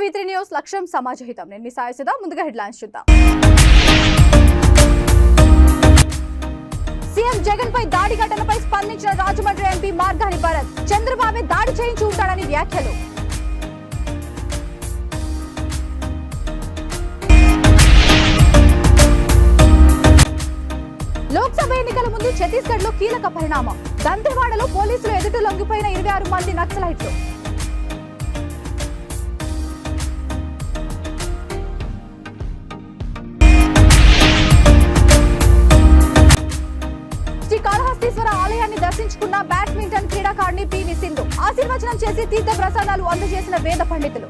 V3 news లక్ష్యం సమాజహితం. నేను మీ సాయసిదా. ముందుగా హెడ్లైన్స్ చూద్దాం. సీఎం జగన్ పై దాడి ఘటనపై స్పందించిన రాజమండ్రి ఎంపీ మార్గాని భరత్. చంద్రబాబు దాడి చేయించి ఉంటాడని వ్యాఖ్యలు. లోక్సభ ఎన్నికల ముందు ఛత్తీస్గఢ్ లో కీలక పరిణామం. దంతెవాడలో పోలీసులు ఎదుట లొంగిపోయిన 26 మంది నక్సలైట్లు. శ్రీకాళహస్తీశ్వర ఆలయాన్ని దర్శించుకున్న బ్యాడ్మింటన్ క్రీడాకారిణి పివి సింధు. ఆశీర్వచనం చేసి తీర్థ ప్రసాదాలు అందజేసిన వేద పండితులు.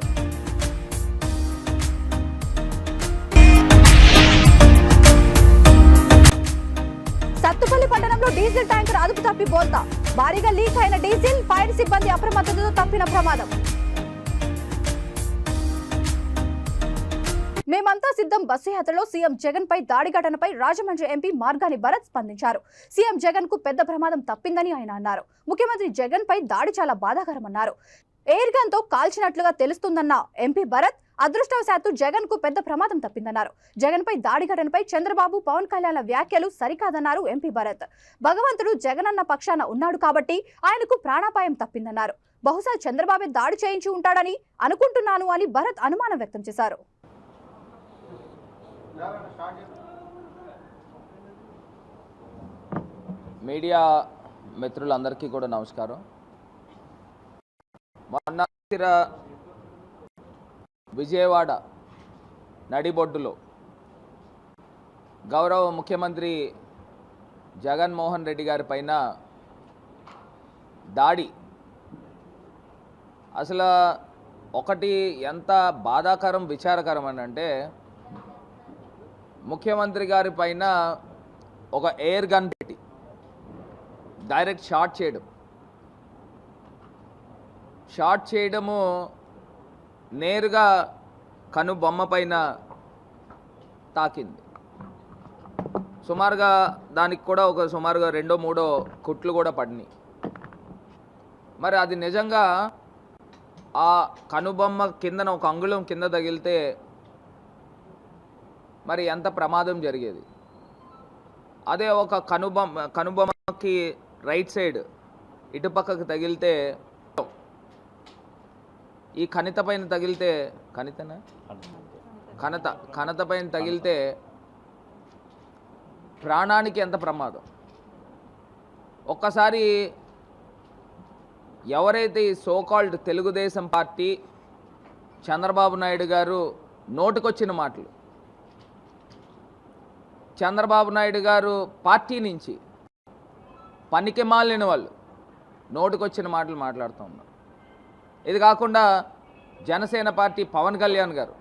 సత్తుపల్లి పట్టణంలో డీజిల్ ట్యాంకర్ అదుపు తప్పి బోల్తా. భారీగా లీక్ అయిన డీజిల్, ఫైర్ సిబ్బంది అప్రమత్తతతో తప్పిన ప్రమాదం. మేమంతా సిద్ధం బస్సు యాత్రలో సీఎం జగన్ పై దాడి ఘటనపై రాజమండ్రి ఎంపీ మార్గాని భరత్ స్పందించారు. సీఎం జగన్ కు పెద్ద ప్రమాదం తప్పిందని ఆయన అన్నారు. ముఖ్యమంత్రి జగన్ పై దాడి చాలా బాధాకరమన్నారు. ఎయిర్ గన్ తో కాల్చినట్లుగా తెలుస్తుందన్న ఎంపీ భరత్, అదృష్టవశాత్తు జగన్ కు పెద్ద ప్రమాదం తప్పిందన్నారు. జగన్ పై దాడి ఘటనపై చంద్రబాబు, పవన్ కళ్యాణ్ వ్యాఖ్యలు సరికాదన్నారు ఎంపీ భరత్. భగవంతుడు జగనన్న పక్షాన ఉన్నాడు కాబట్టి ఆయనకు ప్రాణాపాయం తప్పిందన్నారు. బహుశా చంద్రబాబు దాడి చేయించి ఉంటాడని అనుకుంటున్నాను అని భరత్ అనుమానం వ్యక్తం చేశారు. మీడియా మిత్రులందరికీ కూడా నమస్కారం. మొన్న విజయవాడ నడిబొడ్డులో గౌరవ ముఖ్యమంత్రి జగన్మోహన్ రెడ్డి గారి పైన దాడి అసలు ఒకటి ఎంత బాధాకరం, విచారకరం అని అంటే, ముఖ్యమంత్రి గారి పైన ఒక ఎయిర్ గన్ పెట్టి డైరెక్ట్ షాట్ చేయడము నేరుగా కనుబొమ్మ పైన తాకింది. సుమారుగా దానికి కూడా సుమారుగా 2-3 కుట్లు కూడా పడినాయి. మరి అది నిజంగా ఆ కనుబొమ్మ కిందన ఒక అంగుళం కింద తగిలితే మరి ఎంత ప్రమాదం జరిగేది. అదే ఒక కనుబొమ్మకి రైట్ సైడ్ ఇటుపక్కకు తగిలితే, ఈ కణిత పైన తగిలితే, కణత పైన తగిలితే ప్రాణానికి ఎంత ప్రమాదం. ఒక్కసారి ఎవరైతే ఈ సోకాల్డ్ తెలుగుదేశం పార్టీ, చంద్రబాబు నాయుడు గారు నోటికొచ్చిన మాటలు, చంద్రబాబు నాయుడు గారు పార్టీ నుంచి పనికి మాలిన వాళ్ళు నోటికొచ్చిన మాటలు మాట్లాడుతూ ఉన్నారు. ఇది కాకుండా జనసేన పార్టీ పవన్ కళ్యాణ్ గారు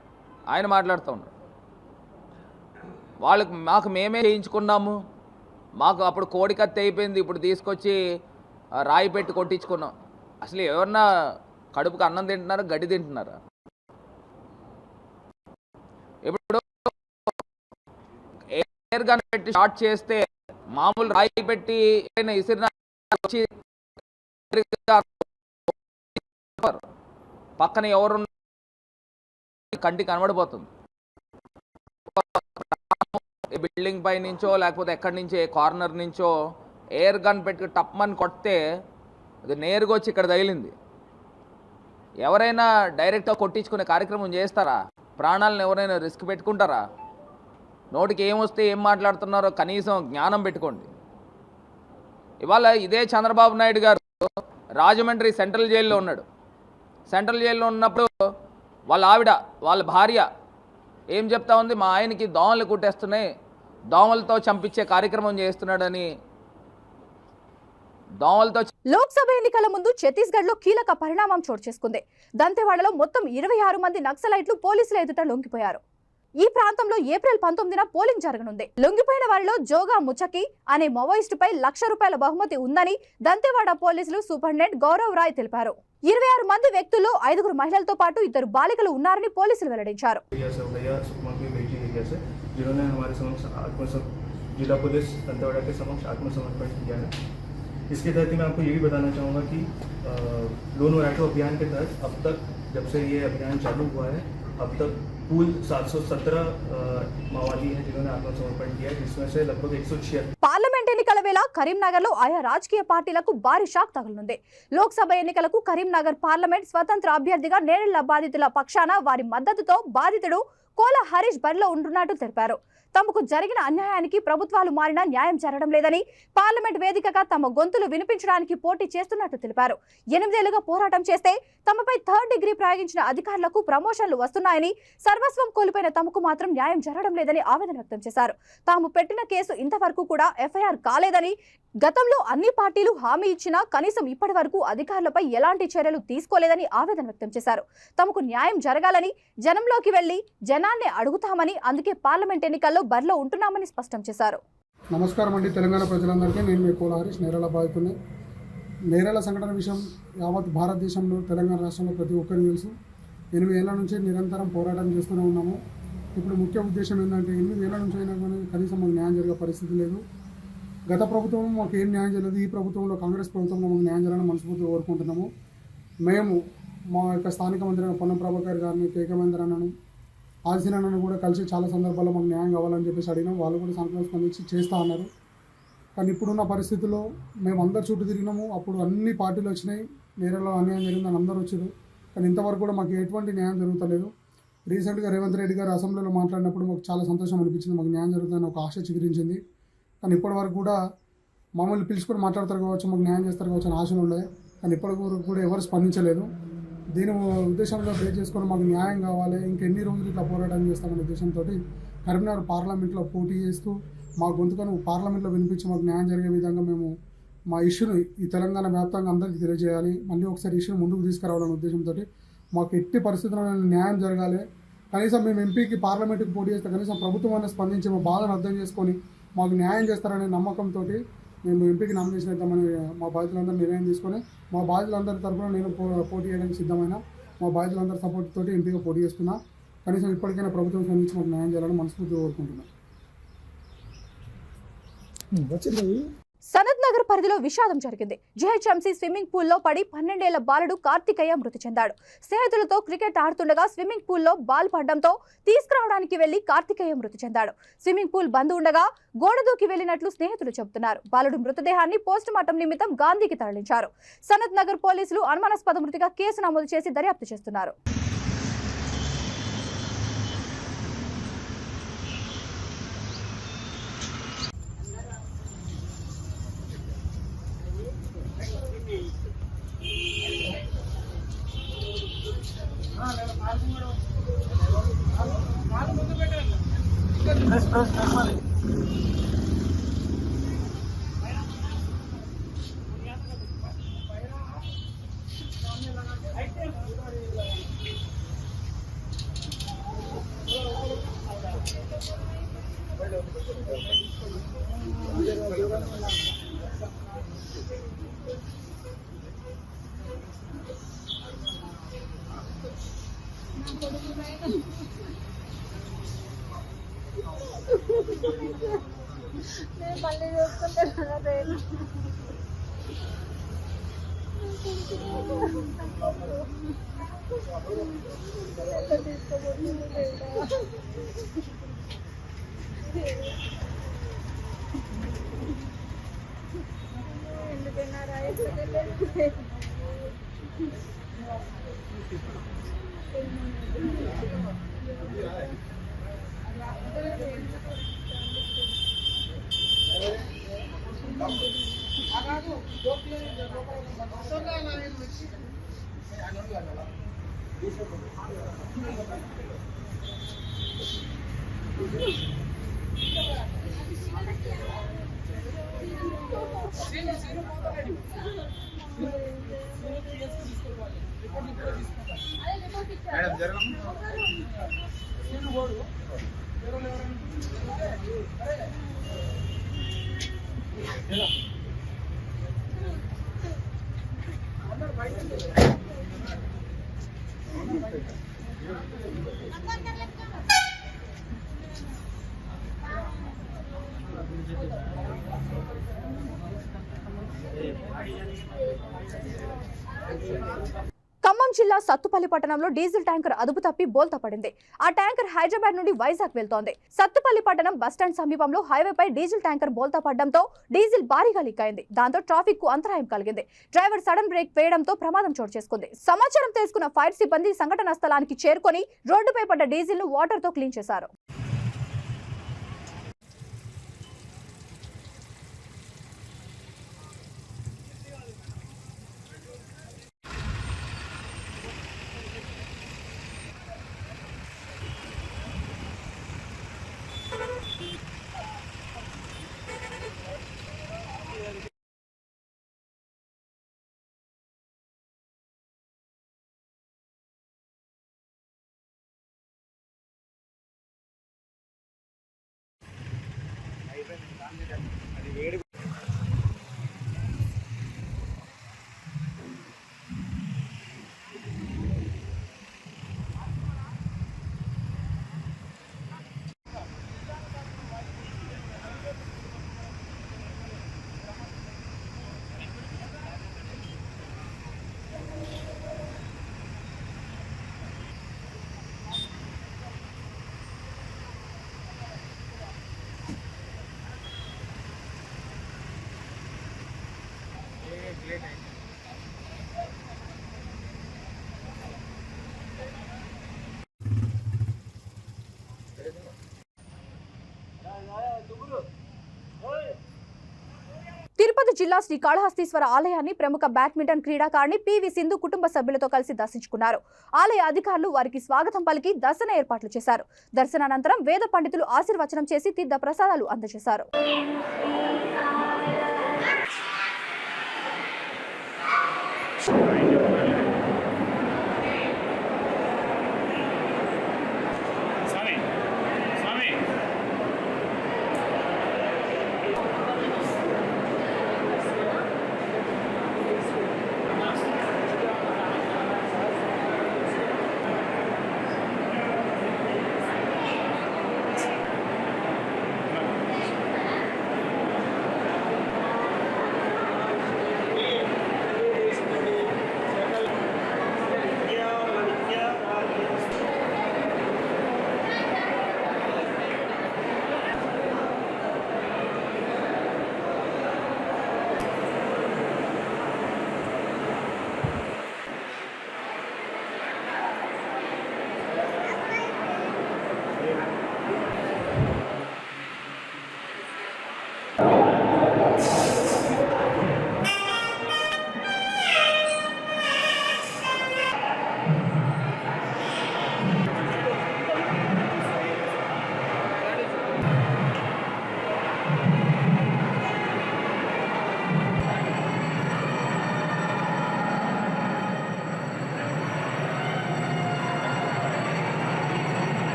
ఆయన మాట్లాడుతూ ఉన్నారు. మాకు మేమే చేయించుకున్నాము, మాకు అప్పుడు కోడికత్తి అయిపోయింది, ఇప్పుడు తీసుకొచ్చి రాయి పెట్టి కొట్టించుకున్నాం. అసలు ఎవరన్నా కడుపుకు అన్నం తింటున్నారా, గడ్డి తింటున్నారా? ఇప్పుడు ఎయిర్ గన్ పెట్టి షాట్ చేస్తే మామూలు రాయి పెట్టి ఇసిరిన పక్కన ఎవరు కంటికి కనబడిపోతుంది. బిల్డింగ్ పై నుంచో లేకపోతే ఎక్కడి నుంచో కార్నర్ నుంచో ఎయిర్ గన్ పెట్టి టప్మని కొడితే అది నేరుగా వచ్చి ఇక్కడ తగిలింది. ఎవరైనా డైరెక్ట్గా కొట్టించుకునే కార్యక్రమం చేస్తారా? ప్రాణాలను ఎవరైనా రిస్క్ పెట్టుకుంటారా? నోటికి ఏమొస్తే ఏం మాట్లాడుతున్నారో కనీసం జ్ఞానం పెట్టుకోండి. ఇవాళ ఇదే చంద్రబాబు నాయుడు గారు రాజమండ్రి సెంట్రల్ జైల్లో ఉన్నాడు. సెంట్రల్ జైల్లో ఉన్నప్పుడు వాళ్ళ ఆవిడ, వాళ్ళ భార్య ఏం చెప్తా ఉంది? మా ఆయనకి దోమలు కుట్టేస్తున్నాయి, దోమలతో చంపించే కార్యక్రమం చేస్తున్నాడని. లోక్సభ ఎన్నికల ముందు ఛత్తీస్గఢ్ లో కీలక పరిణామం చోటు చేసుకుంది. దంతెవాడలో మొత్తం 26 మంది నక్సలైట్లు పోలీసుల ఎదుట లొంగిపోయారు. ఈ ప్రాంతంలో ఏప్రిల్ 19న పోలింగ్ జరగనుంది. లొంగిపోయిన వారిలో జోగా ముచకి అనే మావోయిస్టు పై ₹1,00,000 బహుమతి ఉందని దంతెవాడ పోలీసులు సూపరింటెండెంట్ గౌరవ్ రాయ్ తెలిపారు. 26 మంది వ్యక్తుల్లో 5 మహిళలతో పాటు 2 బాలికలు ఉన్నారని పోలీసులు వెల్లడించారు. जिला पुलिस दंतेवाड़ा के समक्ष आत्मसमर्पण किया है। इसके तहत मैं आपको ये भी बताना चाहूँगा कि लोन वैटो अभियान के तहत अब तक जब से ये अभियान चालू हुआ है अब तक कुल 717 माओवादी हैं जिन्होंने आत्मसमर्पण किया है, जिसमें से लगभग 106 పార్లమెంట్ ఎన్నికల వేళ కరీంనగర్ లో ఆయా రాజకీయ పార్టీలకు భారీ షాక్ తగలనుంది. లోక్సభ ఎన్నికలకు కరీంనగర్ పార్లమెంట్ స్వతంత్ర అభ్యర్థిగా నేరెళ్ల బాధితుల పక్షాన వారి మద్దతుతో బాధితుడు కోల హరీష్ బరిలో ఉంటున్నట్టు తెలిపారు. తమకు జరిగిన అన్యాయానికి ప్రభుత్వాలు మారినా న్యాయం జరగడం లేదని, పార్లమెంట్ వేదికగా తమ గొంతులు వినిపించడానికి పోటీ చేస్తున్నట్టు తెలిపారు. 8 ఏళ్లుగా పోరాటం చేస్తే తమపై 3rd డిగ్రీ ప్రయోగించిన అధికారులకు ప్రమోషన్లు వస్తున్నాయని, సర్వస్వం కోల్పోయిన తమకు మాత్రం న్యాయం జరగడం లేదని ఆవేదన వ్యక్తం చేశారు. తాము పెట్టిన కేసు ఇంతవరకు కూడా ఎఫ్ఐఆర్ కాలేదని, గతంలో అన్ని పార్టీలు హామీ ఇచ్చినా కనీసం ఇప్పటి వరకు అధికారులపై ఎలాంటి చర్యలు తీసుకోలేదని ఆవేదన వ్యక్తం చేశారు. తమకు న్యాయం జరగాలని జనంలోకి వెళ్లి జనాన్ని అడుగుతామని, అందుకే పార్లమెంట్ ఎన్నికల్లో బరిలో ఉంటున్నామని స్పష్టం చేశారు. నమస్కారం అండి. తెలంగాణ ప్రజలందరికీ నేను మీ కోల హరీష్, నేరెళ్ల బాధితుని. నేరెళ్ల సంఘటన విషయం యావత్ భారతదేశంలో, తెలంగాణ రాష్ట్రంలో ప్రతి ఒక్కరికి తెలుసు. 8 ఏళ్ల నుంచి నిరంతరం పోరాటం చేస్తూనే ఉన్నాము. ఇప్పుడు ముఖ్య ఉద్దేశం ఏంటంటే 8 ఏళ్ల నుంచి అయినా కానీ కనీసం మాకు న్యాయం జరిగే పరిస్థితి లేదు. గత ప్రభుత్వం మాకు ఏం న్యాయం చేయలేదు. ఈ ప్రభుత్వంలో, కాంగ్రెస్ ప్రభుత్వంలో మాకు న్యాయం చేయాలని మనస్ఫూర్తిగా కోరుకుంటున్నాము. మేము మా యొక్క స్థానిక మంత్రి పొన్నం ప్రభాకర్ గారిని, కేకే మహేందర్ అన్నను, ఆదిశీన అన్నను కూడా కలిసి చాలా సందర్భాల్లో మాకు న్యాయం కావాలని చెప్పేసి అడిగినాం. వాళ్ళు కూడా సంకల్పం స్పందించి చేస్తూ అన్నారు. కానీ ఇప్పుడున్న పరిస్థితుల్లో మేము అందరు చుట్టూ తిరిగినాము. అప్పుడు అన్ని పార్టీలు వచ్చినాయి, నేరెళ్లలో అన్యాయం జరిగిందని అందరూ వచ్చారు. కానీ ఇంతవరకు కూడా మాకు ఎటువంటి న్యాయం జరుగుతలేదు. రీసెంట్గా రేవంత్ రెడ్డి గారు అసెంబ్లీలో మాట్లాడినప్పుడు మాకు చాలా సంతోషం అనిపించింది. మాకు న్యాయం జరుగుతుందని ఒక ఆశ చిగురించింది. కానీ ఇప్పటివరకు కూడా మమ్మల్ని పిలుచుకొని మాట్లాడతారు కావచ్చు, మాకు న్యాయం చేస్తారు కావచ్చు అని ఆశలు ఉన్నాయి. కానీ ఇప్పటివరకు కూడా ఎవరు స్పందించలేదు. దీని ఉద్దేశంలో బేస్ చేసుకొని మాకు న్యాయం కావాలి, ఇంకెన్ని రోజులు ఇట్లా పోరాటం చేస్తామనే ఉద్దేశంతో కరీంనగర్ పార్లమెంట్లో పోటీ చేస్తూ మా గొంతుకను పార్లమెంట్లో వినిపించి మాకు న్యాయం జరిగే విధంగా మేము మా ఇష్యూని ఈ తెలంగాణ వ్యాప్తంగా అందరికీ తెలియజేయాలి, మళ్ళీ ఒకసారి ఇష్యూని ముందుకు తీసుకురావాలనే ఉద్దేశంతో మాకు ఎట్టి పరిస్థితుల్లో న్యాయం జరగాలి. కనీసం మేము ఎంపీకి పార్లమెంట్కి పోటీ చేస్తే కనీసం ప్రభుత్వం అనేది స్పందించి మా బాధను అర్థం చేసుకొని మాకు న్యాయం చేస్తారనే నమ్మకంతో మేము ఎంపీకి నామినేషన్ ఇద్దామని మా బాధితులందరూ నిర్ణయం తీసుకొని, మా బాధితులందరి తరఫున నేను పోటీ చేయడానికి సిద్ధమైన, మా బాధితులందరి సపోర్ట్ తోటి ఎంపీగా పోటీ చేస్తున్నా. కనీసం ఇప్పటికైనా ప్రభుత్వం స్పందించి మాకు న్యాయం చేయాలని మనస్ఫూర్తిగా కోరుకుంటున్నాను. సనత్ నగర్ పరిధిలో విషాదం జరిగింది. జీహెచ్ఎంసీ స్విమ్మింగ్ పూల్లో పడి 12 ఏళ్ల బాలుడు కార్తికేయ మృతి చెందాడు. స్నేహితులతో క్రికెట్ ఆడుతుండగా స్విమ్మింగ్ పూల్లో బాల్ పడడంతో తీసుకురావడానికి వెళ్లి కార్తికేయ మృతి చెందాడు. స్విమ్మింగ్ పూల్ బంద్ ఉండగా గోడ దూకి వెళ్లినట్లు స్నేహితులు చెబుతున్నారు. బాలుడు మృతదేహాన్ని పోస్ట్ మార్టం నిమిత్తం గాంధీకి తరలించారు. సనత్ నగర్ పోలీసులు అనుమానాస్పద మృతిగా కేసు నమోదు చేసి దర్యాప్తు చేస్తున్నారు. నేను మళ్ళీ చూసుకుంటాను. ఎందుకైనా రాయలేదు. ఖమ్మం జిల్లా సత్తుపల్లి పట్టణంలో డీజిల్ ట్యాంకర్ అదుపు తప్పి బోల్తా పడింది. ఆ ట్యాంకర్ హైదరాబాద్ నుండి వైజాగ్ వెళ్తోంది. సత్తుపల్లి పట్టణం బస్టాండ్ సమీపంలో హైవేపై డీజిల్ ట్యాంకర్ బోల్తా పడడంతో డీజిల్ భారీగా లీక్ అయింది. దాంతో ట్రాఫిక్ కు అంతరాయం కలిగింది. డ్రైవర్ సడన్ బ్రేక్ వేయడంతో ప్రమాదం చోటు చేసుకుంది. సమాచారం తెలుసుకున్న ఫైర్ సిబ్బంది సంఘటనా స్థలానికి చేరుకొని రోడ్డుపై పడ్డ డీజిల్ ను వాటర్ తో క్లీన్ చేశారు. తిరుపతి జిల్లా శ్రీకాళహస్తీశ్వర ఆలయాన్ని ప్రముఖ బ్యాడ్మింటన్ క్రీడాకారిణి పివి సింధు కుటుంబ సభ్యులతో కలిసి దర్శించుకున్నారు. ఆలయ అధికారులు వారికి స్వాగతం పలికి దర్శన ఏర్పాట్లు చేశారు. దర్శనానంతరం వేద పండితులు ఆశీర్వచనం చేసి తీర్థ ప్రసాదాలు అందజేశారు.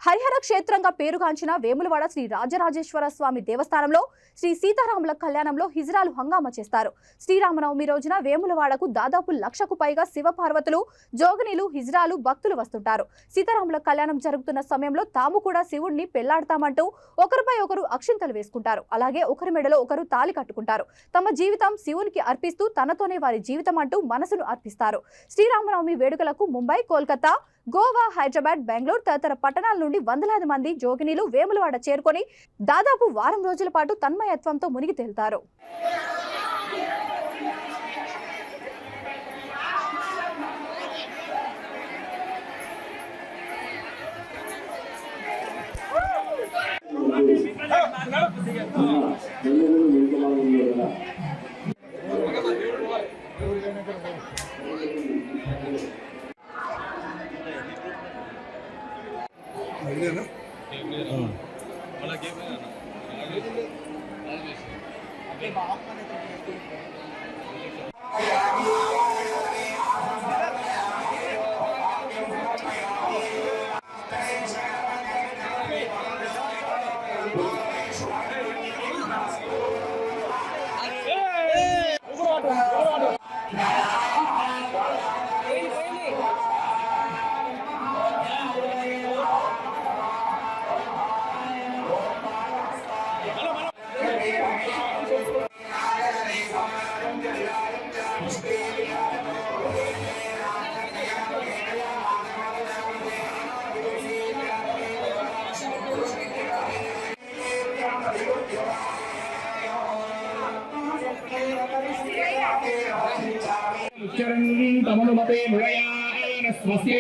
హరిహర క్షేత్రంగా పేరుగాంచిన వేములవాడ శ్రీ రాజరాజేశ్వర స్వామి దేవస్థానంలో శ్రీ సీతారాముల కళ్యాణంలో హిజ్రాలు హంగామా చేస్తారు. శ్రీరామనవమి రోజున వేములవాడకు దాదాపు 1,00,000కు పైగా శివపార్వతులు, జోగినీలు, హిజ్రాలు భక్తులు వస్తుంటారు. సీతారాముల కళ్యాణం జరుగుతున్న సమయంలో తాము కూడా శివుణ్ణి పెళ్లాడతామంటూ ఒకరిపై ఒకరు అక్షింతలు వేసుకుంటారు. అలాగే ఒకరి మెడలో ఒకరు తాళి కట్టుకుంటారు. తమ జీవితం శివునికి అర్పిస్తూ తనతోనే వారి జీవితం అంటూ మనసును అర్పిస్తారు. శ్రీరామనవమి వేడుకలకు ముంబై, కోల్కతా, గోవా, హైదరాబాద్, బెంగళూరు తదితర పట్టణాల నుండి వందలాది మంది జోగినీలు వేములవాడ చేరుకొని దాదాపు వారం రోజుల పాటు తన్మయత్వంతో మునిగి తేలుతారు. అనుమతే మృగయాన స్వస్తి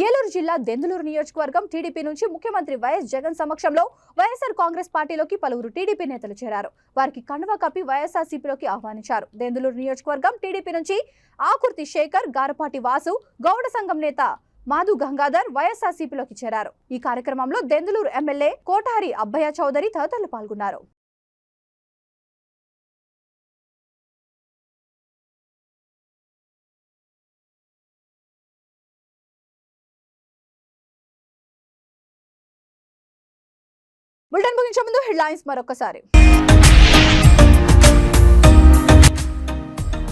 ఏలూరు జిల్లా దెందులూరు నియోజకవర్గం టీడీపీ నుంచి ముఖ్యమంత్రి వైఎస్ జగన్ సమక్షంలో వైఎస్ఆర్ కాంగ్రెస్ పార్టీలోకి పలువురు టీడీపీ నేతలు చేరారు. వారికి కండువా కప్పి వైఎస్ఆర్సీపీలోకి ఆహ్వానించారు. దెందులూరు నియోజకవర్గం టీడీపీ నుంచి ఆకుర్తి శేఖర్, గారపాటి వాసు, గౌడ సంఘం నేత మాధు గంగాధర్ వైఎస్ఆర్సీపీలోకి చేరారు. ఈ కార్యక్రమంలో దెందులూరు ఎమ్మెల్యే కోటారి అబ్బయ్య చౌదరి తదితరులు పాల్గొన్నారు. బులెటిన్ ముగించే ముందు హెడ్లైన్స్ మరొకసారి.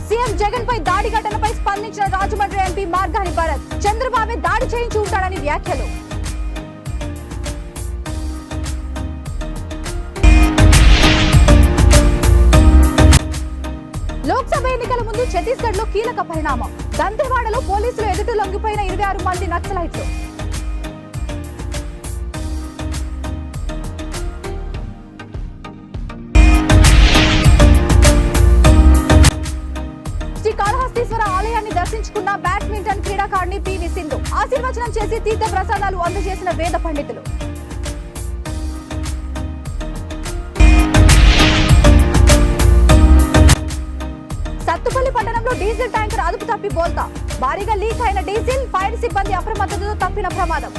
సీఎం జగన్ పై దాడి ఘటనపై స్పందించిన రాజమండ్రి ఎంపీ మార్గాని భరత్. చంద్రబాబు దాడి చేయించి ఉంటాడని వ్యాఖ్యలు. లోక్సభ ఎన్నికల ముందు ఛత్తీస్గఢ్ లో కీలక పరిణామం. దంతెవాడలో పోలీసులు ఎదుట లొంగిపోయిన 26 మంది నక్సలైట్లు. శ్రీకాళహస్తీశ్వర ఆలయాన్ని దర్శించుకున్న బ్యాడ్మింటన్ క్రీడాకారిణి పివి సింధు. ఆశీర్వచనం చేసి తీర్థ ప్రసాదాలు అందజేసిన వేద పండితులు. సత్తుపల్లి పట్టణంలో డీజిల్ ట్యాంకర్ అదుపు తప్పి బోల్తా. భారీగా లీక్ అయిన డీజిల్, ఫైర్ సిబ్బంది అప్రమత్తతతో తప్పిన ప్రమాదం.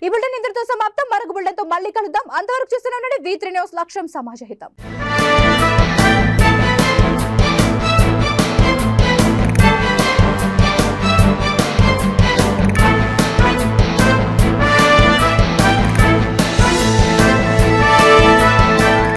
ఈ బులెటిన్ ఇంతటితో సమాప్తం. మరొక బులెటిన్తో మళ్ళీ కలుద్దాం. అంతవరకు చూస్తూనే ఉండండి V3 న్యూస్. లక్ష్యం సమాజహితం.